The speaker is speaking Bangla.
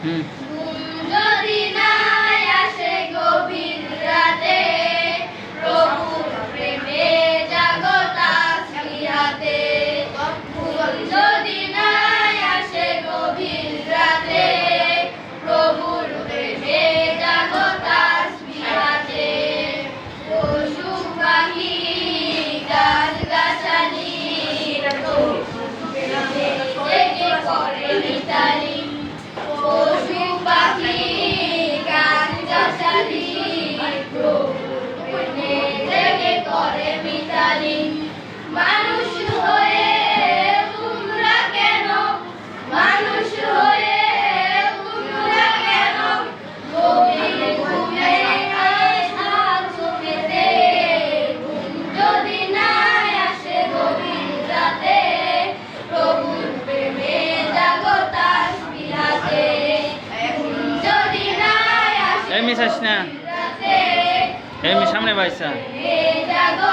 যদি নাই আসে গভীর রাতে, প্রভুর প্রেমে জাগো তাসবিহাতে। যদি নাই আসে গভীর রাতে, প্রভুর প্রেমে জাগো তাসবিহাতে। পশু পাখি গাছ গাছালি জেগে করে মিতালি। পশু পাখি গাছ গাছালি প্রভুর প্রেমে জেগে করে মিতালি। মানুষ হয়ে তোমরা কেন, মানুষ হয়ে তোমরা কেন গভীর ঘুমে আছো পেতে। যদি নাই আসে গভীর রাতে, প্রভুর প্রেমে জাগো তাসবিহাতে। যদি নাই আসে এই মিস আস না, গভীর রাতে, এই মিস সামনে বাইসা জাগো